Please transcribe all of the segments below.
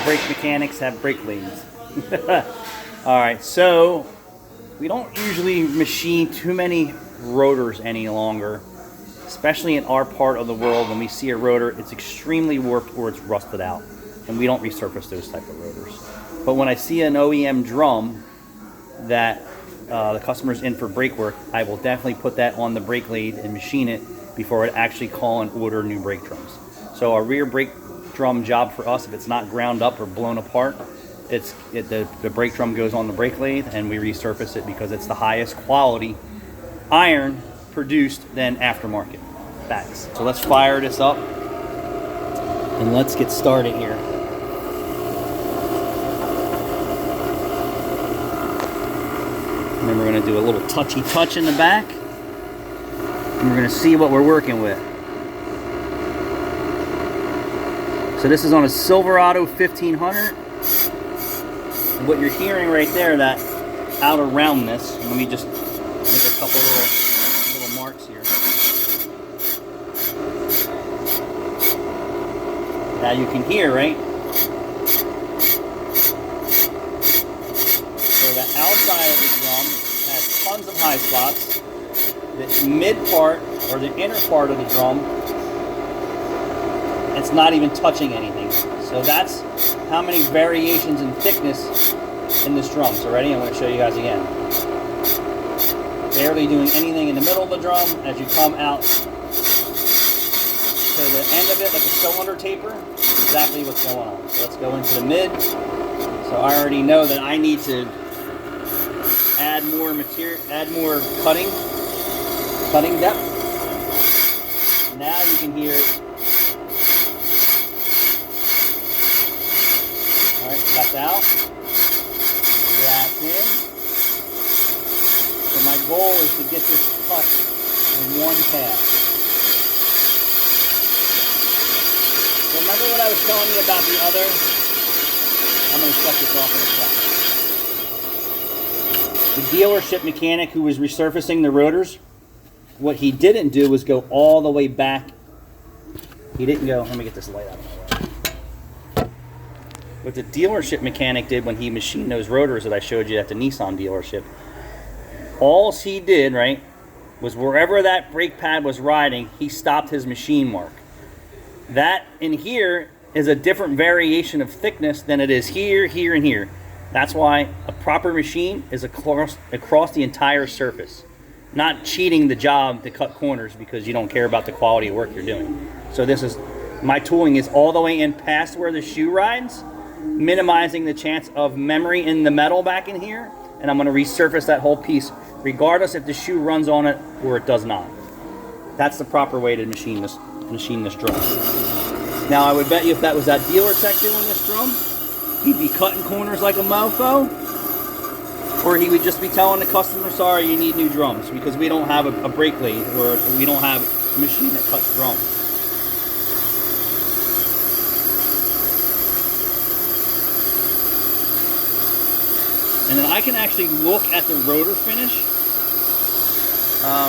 brake mechanics have brake lathes. Alright, so we don't usually machine too many rotors any longer, especially in our part of the world. When we see a rotor, it's extremely warped or it's rusted out, and we don't resurface those type of rotors. But when I see an OEM drum that the customer's in for brake work, I will definitely put that on the brake lathe and machine it before I actually call and order new brake drums. So a rear brake drum job for us, if it's not ground up or blown apart, the brake drum goes on the brake lathe and we resurface it because it's the highest quality iron produced than aftermarket. Facts. So let's fire this up and let's get started here. And then we're going to do a little touchy touch in the back, and we're going to see what we're working with. So this is on a Silverado 1500. And what you're hearing right there, that outer roundness, let me just make a couple little marks here. Now you can hear, right? So the outside of the drum has tons of high spots. The mid part, or the inner part of the drum, it's not even touching anything. So that's how many variations in thickness in this drum. So ready? I'm going to show you guys again. Barely doing anything in the middle of the drum. As you come out to the end of it, like a cylinder taper, exactly what's going on. So let's go into the mid. So I already know that I need to add more material, add more cutting depth. Now you can hear it. Alright, so that's out. That's in. So my goal is to get this cut in one pass. Remember what I was telling you about the other? I'm going to shut this off in a second. The dealership mechanic who was resurfacing the rotors, what he didn't do was go all the way back. He didn't go, let me get this light out of my way. What the dealership mechanic did when he machined those rotors that I showed you at the Nissan dealership, all he did, right, was wherever that brake pad was riding, he stopped his machine mark. That in here is a different variation of thickness than it is here, here, and here. That's why a proper machine is across the entire surface. Not cheating the job to cut corners because you don't care about the quality of work you're doing. So this is, my tooling is all the way in past where the shoe rides, minimizing the chance of memory in the metal back in here, and I'm going to resurface that whole piece regardless if the shoe runs on it or it does not. That's the proper way to machine this drum. Now I would bet you if that was that dealer tech doing this drum, he'd be cutting corners like a mofo, or he would just be telling the customer, sorry, you need new drums, because we don't have a brake lathe, or we don't have a machine that cuts drums. And then I can actually look at the rotor finish.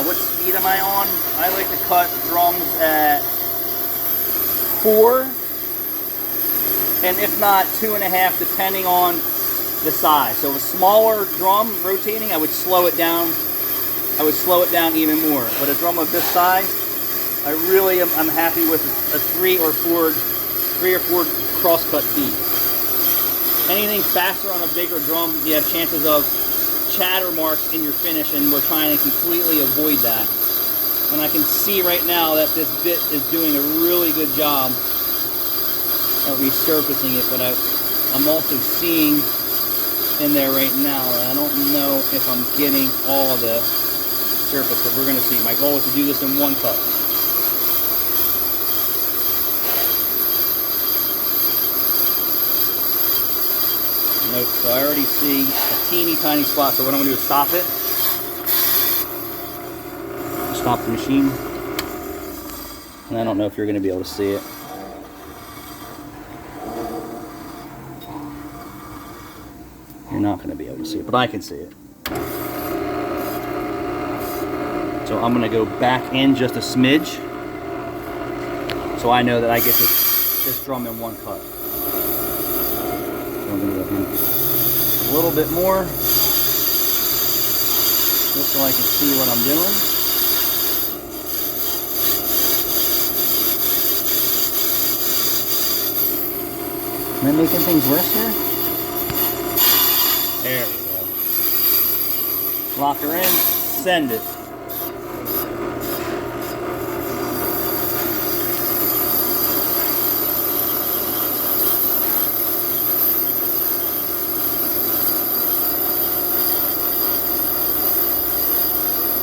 What speed am I on? I like to cut drums at 4, and if not 2.5, depending on the size. So a smaller drum rotating, I would slow it down. I would slow it down even more. But a drum of this size, I'm happy with a 3 or 4 crosscut feed. Anything faster on a bigger drum, you have chances of chatter marks in your finish, and we're trying to completely avoid that. And I can see right now that this bit is doing a really good job at resurfacing it, but I'm also seeing in there right now, and I don't know if I'm getting all the surface, but we're going to see. My goal is to do this in one cut. Nope, so I already see a teeny tiny spot, so what I'm going to do is stop it. Stop the machine. And I don't know if you're going to be able to see it. You're not going to be able to see it, but I can see it. So I'm going to go back in just a smidge, so I know that I get this drum in one cut. additional video of him. A little bit more, just so I can see what I'm doing. Am I making things worse here? There we go. Lock her in, send it.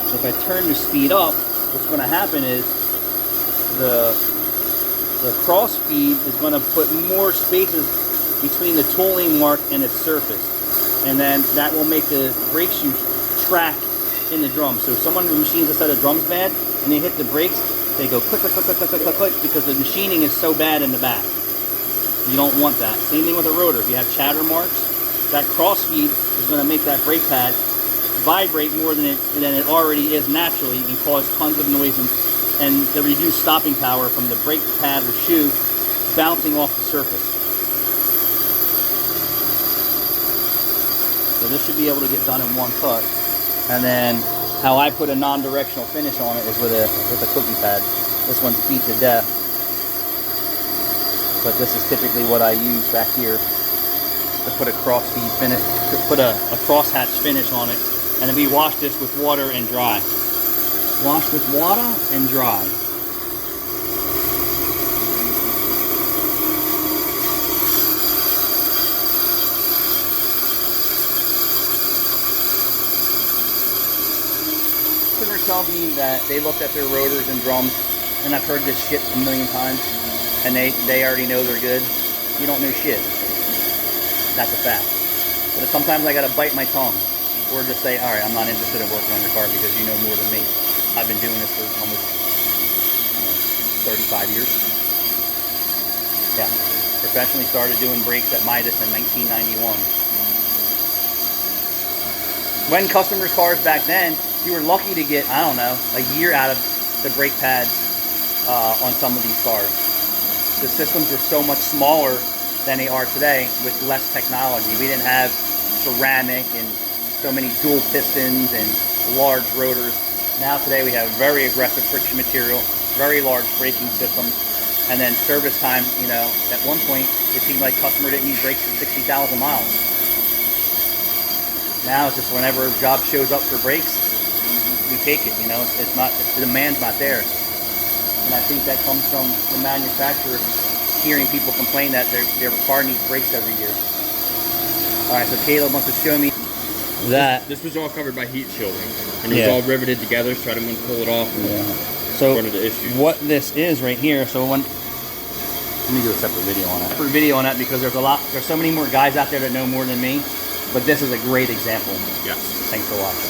So if I turn the speed up, what's going to happen is the cross feed is going to put more spaces between the tooling mark and its surface. And then that will make the brake shoe track in the drum. So if someone machines a set of drums bad and they hit the brakes, they go click, click, click, click, click, click, click, click, because the machining is so bad in the back. You don't want that. Same thing with a rotor. If you have chatter marks, that cross feed is going to make that brake pad vibrate more than it already is naturally and cause tons of noise and the reduced stopping power from the brake pad or shoe bouncing off the surface. So this should be able to get done in one cut. And then how I put a non-directional finish on it is with a cookie pad. This one's beat to death, but this is typically what I use back here to put a cross feed finish, to put a crosshatch finish on it. And then we wash this with water and dry. Wash with water and dry. Customer tells me that they looked at their rotors and drums, and I've heard this shit a million times, and they already know they're good. You don't know shit. That's a fact. But sometimes I gotta bite my tongue. Or just say, all right, I'm not interested in working on your car because you know more than me. I've been doing this for almost 35 years. Yeah, professionally started doing brakes at Midas in 1991. When customers' cars back then, you were lucky to get, I don't know, a year out of the brake pads on some of these cars. The systems were so much smaller than they are today with less technology. We didn't have ceramic and so many dual pistons and large rotors. Now today we have very aggressive friction material, very large braking systems, and then service time, you know, at one point it seemed like customer didn't need brakes for 60,000 miles. Now it's just whenever a job shows up for brakes, we take it, you know, it's not, the demand's not there. And I think that comes from the manufacturer hearing people complain that their car needs brakes every year. All right, so Caleb wants to show me that. This was all covered by heat shielding, and it was all riveted together, so I didn't want to pull it off and so run into issues. What this is right here, so let me do a separate video on that. Separate video on that because there's so many more guys out there that know more than me, but this is a great example. Yes. Thanks for watching.